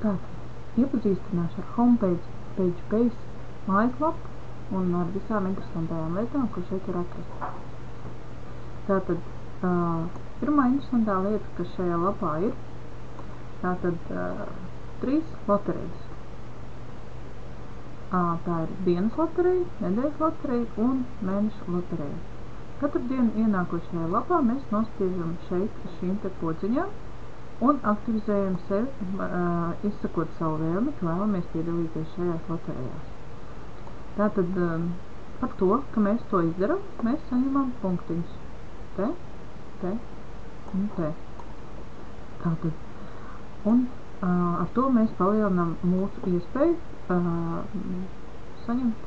Tātad iepazīstināšu ar homepage, PageBase mājaslapu un ar visām interesantajām lietām, ko šeit var atrast. Tātad pirmā interesantā lieta, kas šajā lapā ir, tātad 3 loterijas. Tā ir dienas loterija, nedēļas loterija un mēneša loterija. Katru dienu ienākošajā lapā mēs nospiežam šeit uz šīm te podziņām un aktivizējam sevi, izsakot savu vēlmi, ka vēlamies piedalīties šajās loterijās. Tātad par to, ka mēs to izdaram, mēs saņemam punktiņus. Te, te un te. Tātad. Un ar to mēs palielinām mūsu iespēju saņemt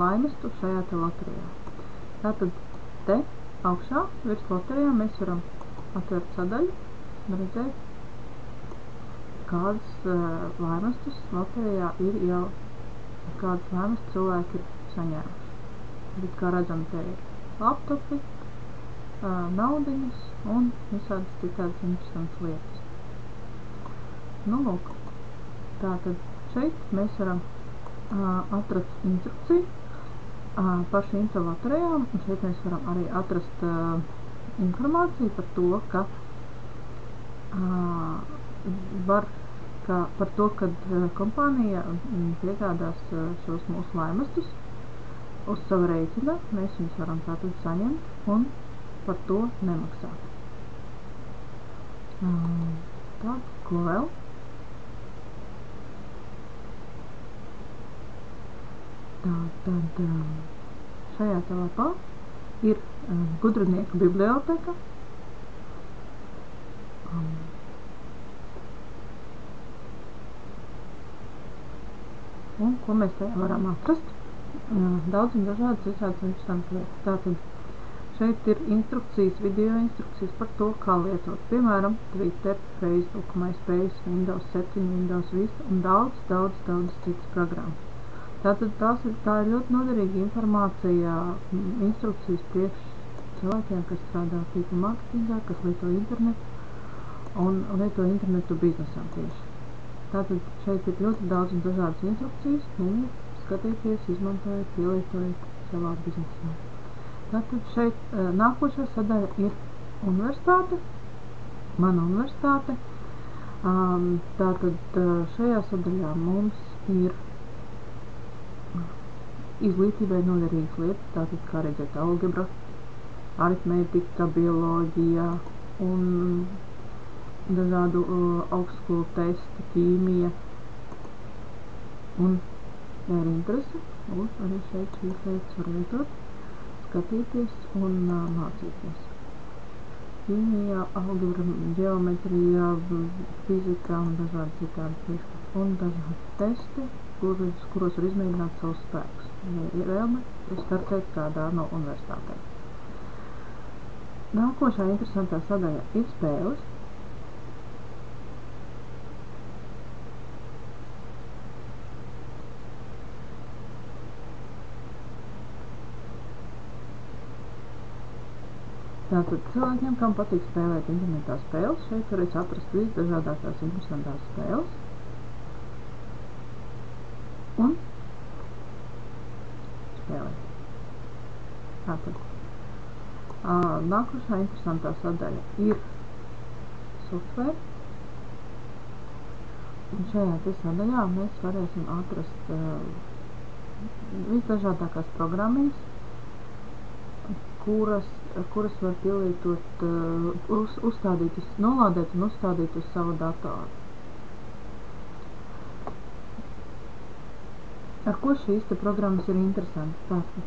laimestu šajā te loterijā. Tātad te augšā virs loterijām mēs varam atvērt sadaļu un redzēt, kādas laimestus loterijā ir jau, kādas laimestus cilvēki ir saņēmuši. Tad, kā redzam, te ir laptopi, naudiņas un visādas citādas interesantas lietas. Nu, lūk, tātad šeit mēs varam atrast instrukciju par šīm loterijām, un šeit mēs varam arī atrast informāciju par to, ka par to, kad kompānija piegādās šos mūsu laimestus uz savu rēķina, mēs viņus varam tātad saņemt un par to nemaksāt. Tā, ko vēl? Tātad šajā lapā ir gudrnieku biblioteka. Un ko mēs tajā varam atrast? Daudz un dažādas visādas interesantas lietas. Tātad šeit ir instrukcijas, video instrukcijas par to, kā lietot. Piemēram, Twitter, Facebook, MySpace, Windows 7, Windows Vista un daudz citas programmas. Tātad tā ir ļoti noderīga informācija, instrukcijas priekš cilvēkiem, kas strādā tīkla mārketingā, kas lieto internetu un lieto internetu biznesam tieši. Tātad šeit ir ļoti daudz un dažādas instrukcijas, skatieties, izmantojiet, pielietojiet savā biznesā. Tātad šeit nākošā sadaļa ir universitāte, mana universitāte. Tātad šajā sadaļā mums ir izglītībai noderīgas lietas, tātad, kā redzēt, algebra, aritmētika, bioloģija un dažādu augstskolu testi, ķīmija. Un, ja ir interese, arī šeit šīs lietas var lietot, skatīties un mācīties. Ķīmija, algebra, ģeometrija, fizika un dažādi citādi priekšmeti un dažādi testi, kuros var izmēģināt savus spēkus. Ja ir vēlme, startēt kādā no universitātēm. Nākošā interesantā sadaļa ir spēles. Tātad cilvēkiem, kam patīk spēlēt internetā spēles, šeit varēs atrast visdažādākās interesantās spēles. Un spēlēt. Tātad. Nākošā interesantā sadaļa ir software. Un šajā sadaļā mēs varēsim atrast visdažādākās programmas, kuras var pielietot, nolādēt un uzstādīt uz savu datoru. Ar ko šīs programmas ir interesantas? Tātad,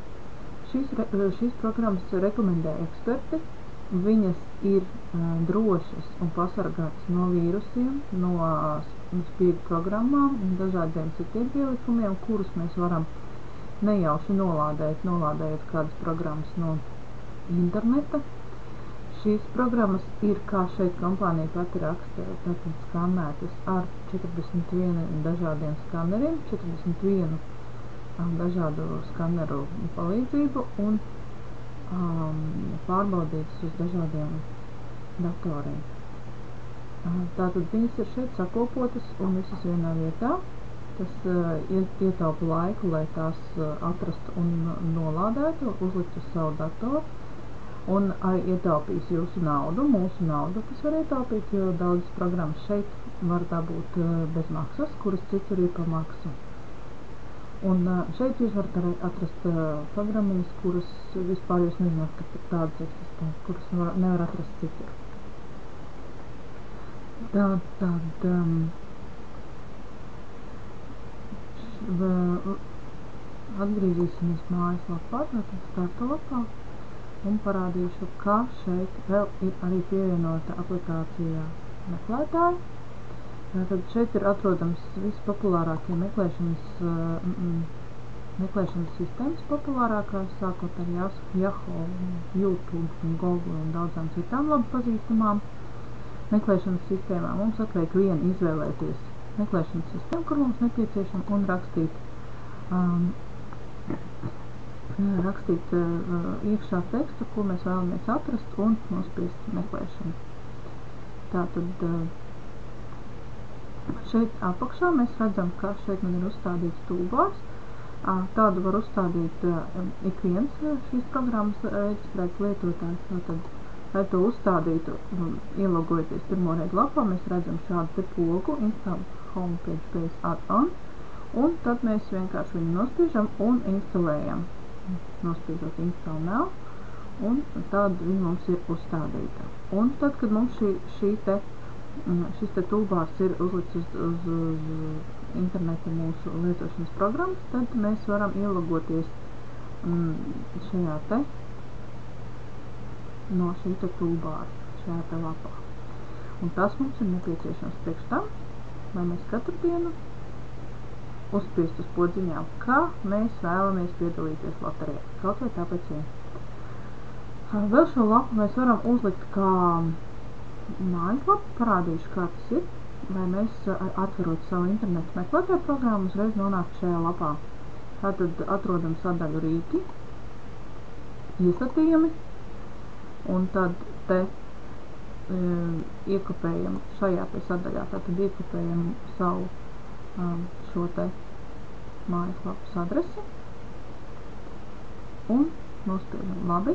šīs programmas rekomendē eksperti, viņas ir drošas un pasargātas no vīrusiem, no spīgu programmām un dažādiem citiem pielikumiem, kurus mēs varam nejauši nolādējot kādas programmas no interneta. Šīs programmas ir, kā šeit kompānija pati raksta, tātad skanētas ar 41 dažādiem skaneriem, 41 dažādu skaneru palīdzību un pārbaudītas uz dažādiem datoriem. Tātad viņas ir šeit sakopotas un visas vienā vietā. Tas ietaupa laiku, lai tās atrastu un nolādētu, uzlikt uz savu datoru. Un arī ietaupīs jūsu naudu, mūsu naudu, kas var ietaupīt, jo daudzas programmas šeit var dabūt bez maksas, kuras citur ir par maksu. Un šeit jūs varat arī atrast programmas, kuras vispār jūs nezināt, ka tādas eksistē, kuras nevar atrast citur. Tātad atgriezīsimies mājaslapā, tātad starta lapā, un parādīšu, ka šeit vēl ir arī pievienota aplikācijā meklētāji. Tātad šeit ir atrodams vispopulārākie meklēšanas sistēmas populārākās, sākot ar Yahoo, YouTube, Google un daudzām citām labi pazīstamām meklēšanas sistēmām. Mums atliek vien izvēlēties meklēšanas sistēmu, kur mums nepieciešama, un rakstīt iekšā tekstu, ko mēs vēlamies atrast, un nospiest meklēšanu. Tātad šeit apakšā mēs redzam, ka šeit man ir uzstādīts toolbars. Tādu var uzstādīt ik viens šīs programmas reģistrēts lietotājs. Tātad, lai to uzstādītu, ielogojoties pirmoreiz lapā, mēs redzam šādu te pogu, Install Homepage Base Add-on, un tad mēs vienkārši viņu nospiežam un instalējam. Nospiežot Install Now, un tad viņa mums ir uzstādīta. Un tad, kad mums šis te toolbars ir uzlikts uz interneta mūsu lietošanas programmas, tad mēs varam ielogoties šajā te no šī te toolbāra, šajā te lapā. Un tas mums ir nepieciešams priekš tam, lai mēs katru dienu uzspiest uz podziņām, ka mēs vēlamies piedalīties loterijā. Kaut vai tāpēc vien. Vēl šo lapu mēs varam uzlikt kā mājaslapu, parādīšu, kā tas ir, lai mēs atverot savu internetu meklētāju programmu, uzreiz nonāktu šajā lapā. Tātad atrodam sadaļu rīki, ieskatījumi, un tad te iekopējam šajā te sadaļā, tātad iekopējam savu šo te mājaslapas adresi un nospiežam labi,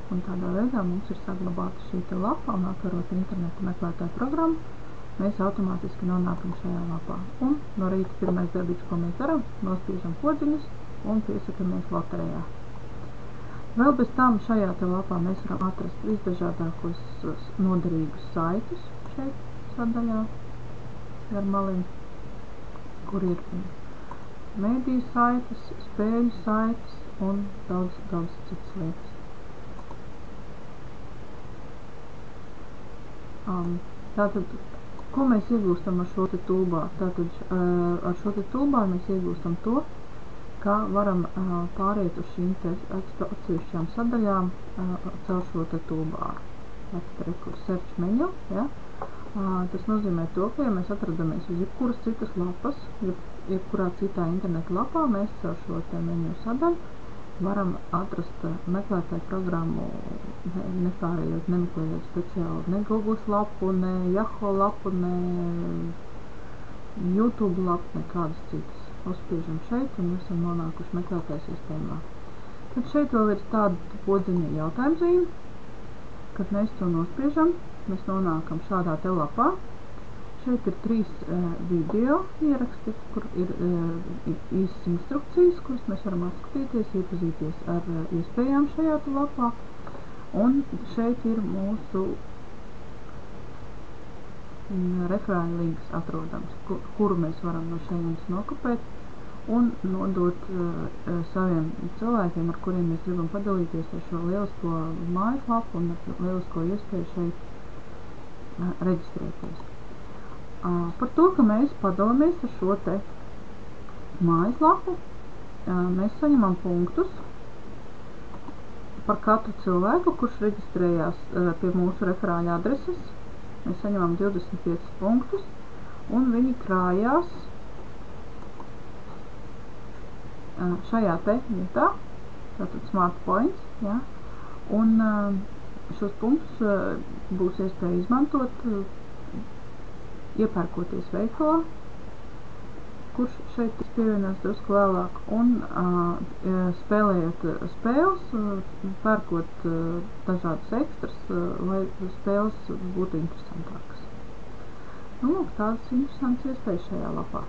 un tādā veidā mums ir saglabāta šī te lapa, un atverot internetu meklētāju programmu, mēs automātiski nonākam šajā lapā. Un no rīta pirmais darbīgs, ko mēs darām, nospiežam podziņus un piesakamies loterijā. Vēl bez tam šajā te lapā mēs varam atrast visdažādākos noderīgus saitus šeit sadaļā ar malim, kur ir mēdīju saites, spēļu saites un daudz citas lietas. Tātad, ko mēs iegūstam ar šo te toolbāru? Tātad, ar šo te toolbāru mēs iegūstam to, ka varam pāriet uz šīm te atsevišķām sadaļām caur šo te toolbāru. Tātad, rekur search menu, ja? Tas nozīmē to, ka, ja mēs atradamies uz jebkuras citas lapas, jebkurā citā interneta lapā, mēs caur šo te menu sadaļu varam atrast meklētāju programmu, nepārējot, nemeklējot speciāli ne Google lapu, ne Yahoo lapu, ne YouTube lapu, ne kādas citas. Uzspiežam šeit un esam nonākuši meklētāju sistēmā. Tad šeit vēl ir tāda podziņa jautājumzīme, kad mēs to nospiežam. Mēs nonākam šādā te lapā. Šeit ir 3 video ieraksti, kur ir īsas instrukcijas, kuras mēs varam atskatīties, iepazīties ar iespējām šajā te lapā. Un šeit ir mūsu referāļu links atrodams, kuru mēs varam no šejienes nokopēt un nodot saviem cilvēkiem, ar kuriem mēs gribam padalīties ar šo lielisko mājaslapu un ar lielisko iespēju šeit reģistrēties. Par to, ka mēs padalāmies ar šo te mājaslapu, mēs saņemam punktus par katru cilvēku, kurš reģistrējās pie mūsu referāļa adreses. Mēs saņemam 25 punktus, un viņi krājās šajā te vietā, tātad Smart Points, ja, un šos punktus būs iespēja izmantot iepērkoties veikalā, kurš šeit tiks pievienots drusku vēlāk, un spēlējot spēles, pērkot dažādas ekstras, lai spēles būtu interesantākas. Nu, lūk, tādas interesantas iespējas šajā lapā.